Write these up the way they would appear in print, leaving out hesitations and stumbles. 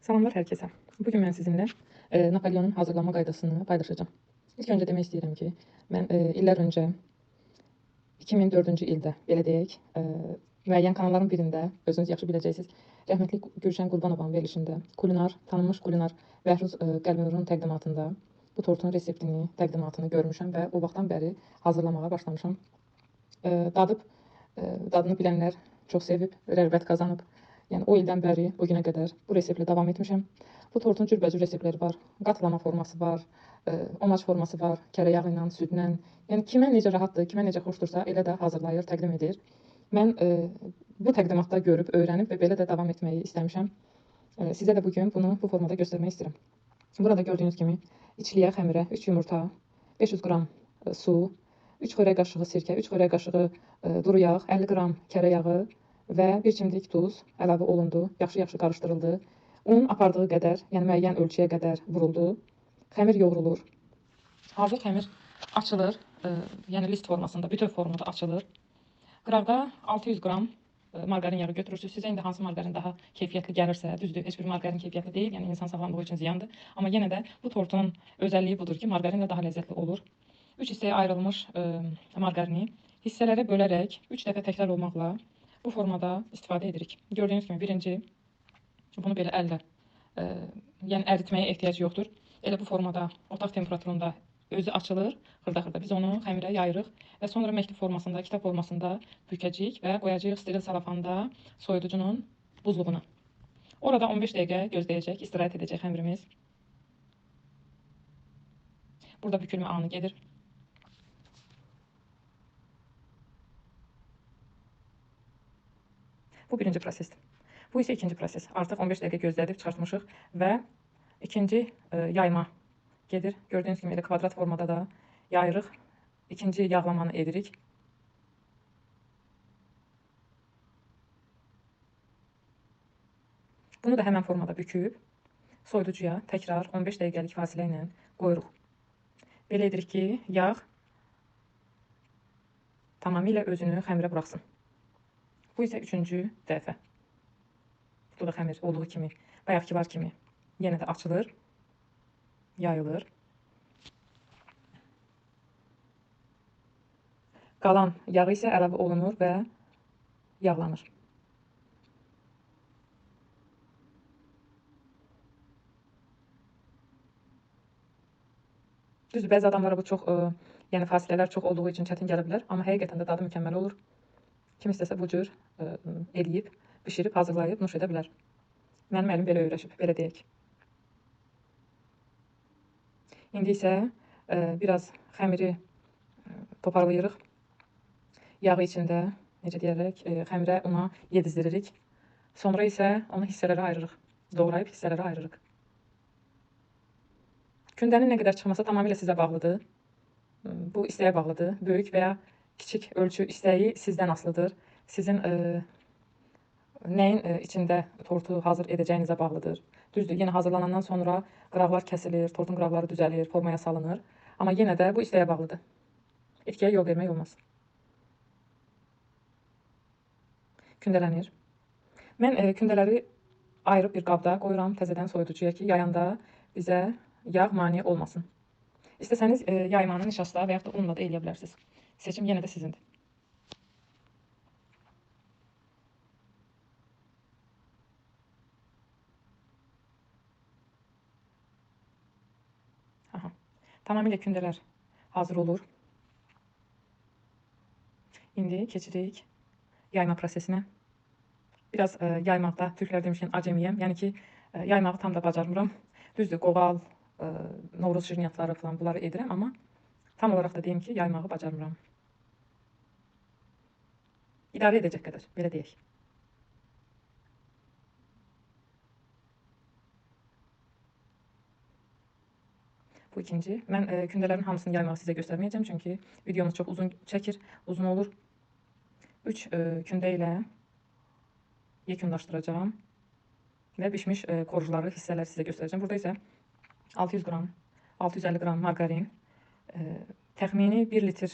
Salamlar hər kəsə. Bugün mən sizinlə Napoleonun hazırlanma qaydasını paylaşacağım. İlk öncə demək istəyirəm ki, mən illər öncə 2004-cü ildə, belə deyək, müəyyən kanalların birində, özünüz yaxşı biləcəksiniz, rəhmətli Gülşən Qurbanovanın verilişində tanınmış kulinar Bəhruz Qəlbinurun təqdimatında bu tortun reseptini, təqdimatını görmüşəm və o vaxtdan bəri hazırlamağa başlamışam. Dadını bilənlər çox sevib, rəğbət qazanıb. Yəni o ildən bəri bu günə qədər bu reseptlə davam etmişəm. Bu tortun cürbəcür reseptləri var. Qatlama forması var, omac forması var, kərə yağı ilə, südlə. Yəni kimə necə rahatdır, kimə necə xoşdursa elə də hazırlayır, təqdim edir. Mən bu təqdimatda görüb, öyrənib və belə də davam etməyi istəmişəm. Sizə də bugün bunu bu formada göstərmək istəyirəm. Burada gördüyünüz kimi içliyə xəmirə 3 yumurta, 500 qram su, 3 xörək qaşığı sirkə, 3 xörək qaşığı duru yağ, 50 qram kərə yağı və 1 çimdik duz əlavə olundu, yaxşı-yaxşı qarışdırıldı. Un apardığı qədər, yəni müəyyən ölçüyə qədər vuruldu. Xəmir yoğrulur. Hazır xəmir açılır, yəni list formasında, bütöv formada açılır. Qıraqda 600 qram margarin yağı götürürsünüz. Sizə indi hansı margarin daha keyfiyyətli gəlirsə, düzdür, heç bir margarin keyfiyyətli deyil, yəni insan sağlamlığı üçün ziyandır. Amma yenə də bu tortunun özəlliyi budur ki, margarin də daha ləzzətli olur. 3 hissəyə ayrılmış margarini hissələrə bölərək 3 dəfə təkrar olmaqla bu formada istifadə edirik. Gördüyünüz kimi birinci, bunu belə əllə, yəni əritməyə ehtiyac yoxdur. Elə bu formada, otaq temperaturunda özü açılır, xırda-xırda. Biz onu xəmirə yayırıq və sonra məktub formasında, kitab formasında bükəcəyik və qoyacağıq steril salafanda soyuducunun buzluğuna. Orada 15 dəqiqə gözləyəcək, istirahət edəcək xəmirimiz. Burada bükülmə anı gedir. Bu birinci prosesdir. Bu isə ikinci proses. Artıq 15 dəqiqə gözlədib çıxartmışıq və ikinci yayma gedir. Gördüyünüz kimi elə kvadrat formada da yayırıq. İkinci yağlamanı edirik. Bunu da həmən formada büküb soyuducuya təkrar 15 dəqiqəlik fasilə ilə qoyuruq. Belə edirik ki, yağ tamamilə özünü xəmirə buraxsın. Bu isə üçüncü dəfə. Bu da xəmir olduğu kimi, bayaqkilar kimi yenə də açılır, yayılır. Qalan yağı isə əlavə olunur və yağlanır. Düzdür, bəzi adamlara bu çox, yəni fasilələr çox olduğu üçün çətin gələ bilər, amma həqiqətən də dadı mükəmməl olur. Kim istəsə bu cür eləyib, bişirib, hazırlayıb, nuş edə bilər. Mənim əlim belə öyrəşib, belə deyək. İndi isə biraz xəmiri toparlayırıq. Yağı içində, necə deyərək, xəmirə, una yedizdiririk. Sonra isə onu hissələrə ayırırıq. Doğrayıb hissələrə ayırırıq. Kündənin nə qədər çıxması tamamilə sizə bağlıdır. Bu istəyə bağlıdır. Böyük və ya kiçik ölçü istəyi sizdən asılıdır. Sizin nəyin içində tortu hazır edəcəyinizə bağlıdır. Düzdür, yenə hazırlanandan sonra qıraqlar kəsilir, tortun qıraqları düzəlir, formaya salınır. Amma yenə də bu istəyə bağlıdır. İtkiyə yol vermək olmaz. Kündələnir. Mən kündələri ayırıb bir qabda qoyuram təzədən soyuducuya ki, yayanda bizə yağ mane olmasın. İstəsəniz yaymanı nişasta və yaxud da unla da eləyə bilərsiniz. Seçim yenə də sizindir. Tamamilə kündələr hazır olur. İndi keçirik yayma prosesinə. Biraz yaymaqda türklər demişkən acemiyəm. Yəni ki, yaymağı tam da bacarmıram. Düzdür, qoğal, novruz şirniyyatları falan bunları edirəm, amma tam olaraq da deyim ki, yaymağı bacarmıram. İdarə edəcək qədər, belə deyək. Bu ikinci. Mən kündələrin hamısını yaymağı sizə göstərməyəcəm, çünki videomuz çox uzun çəkir, uzun olur. 3 kündə ilə yekunlaşdıracağım və bişmiş korjuları, hissələri sizə göstərəcəm. Burada isə 600 qram, 650 qram margarin, təxmini 1 litr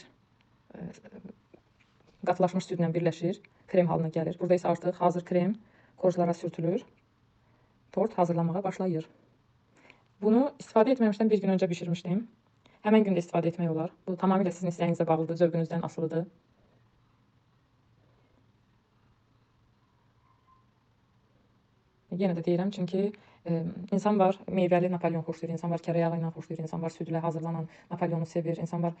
qatılaşmış südlə birləşir, krem halına gəlir. Burada isə artıq hazır krem korjulara sürtülür. tort hazırlamaya başlayır. Bunu istifadə etməmişdən bir gün öncə bişirmişdim. Həmən gün də istifadə etmək olar. Bu tamamilə sizin istəyinizə bağlıdır, zövqünüzdən asılıdır. Yenə də deyirəm, çünki insan var meyvəli Napolyon xoşlayır, insan var kərə yağı ilə xoşlayır, insan var südlə hazırlanan Napolyonu sevir, insan var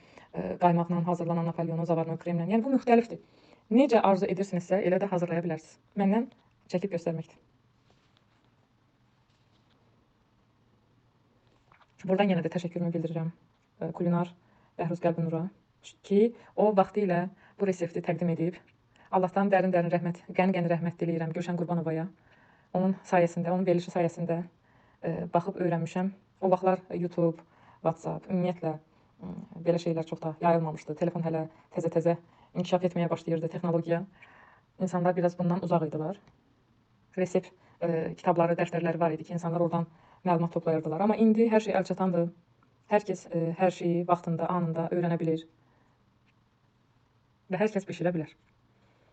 qaymaqla hazırlanan Napolyonu, zavarlı kremlə. Yəni bu müxtəlifdir. Necə arzu edirsinizsə, elə də hazırlaya bilərsiniz. Məndən çəkib göstərməkdir. Buradan yenə də təşəkkürümü bildirirəm kulinar Bəhruz Qəlbinura ki, o vaxtilə bu resepti təqdim edib. Allahdan dərin-dərin rəhmət, qəni-qəni rəhmət diləyirəm Gülşən Qurbanovaya. Onun sayəsində, onun verilişi sayəsində baxıb öyrənmişəm. O vaxtlar YouTube, WhatsApp, ümumiyyətlə belə şeylər çox da yayılmamışdı. Telefon hələ təzə-təzə inkişaf etməyə başlayırdı, texnologiya. İnsanlar biraz bundan uzaq idilər. Resept kitabları, dəftərləri var idi ki, insanlar oradan məlumat toplayırdılar. Amma indi hər şey əlçatandır. Hər kəs hər şeyi vaxtında, anında öyrənə bilir. Və hər kəs bişirə bilər.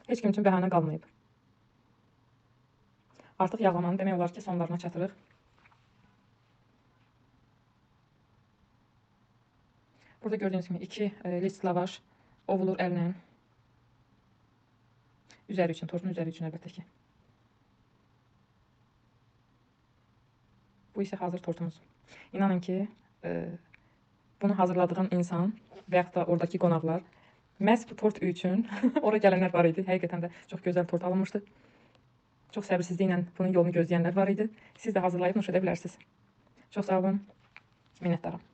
Heç kim üçün bəhanə qalmayıb. Artıq yağlamanın demək olar ki, sonlarına çatırıq. Burada gördüyünüz kimi 2 list lavaş ovulur əllə. Üzəri üçün, tortun üzəri üçün əlbəttə ki. Bu isə hazır tortumuz. İnanın ki, bunu hazırladığım insan və yaxud da oradakı qonaqlar məhz bu tort üçün ora gələnlər var idi. Həqiqətən də çox gözəl tort alınmışdı. Çox səbirsizliklə bunun yolunu gözləyənlər var idi. Siz də hazırlayıb nuş edə bilərsiniz. Çox sağ olun. Minnətdaram.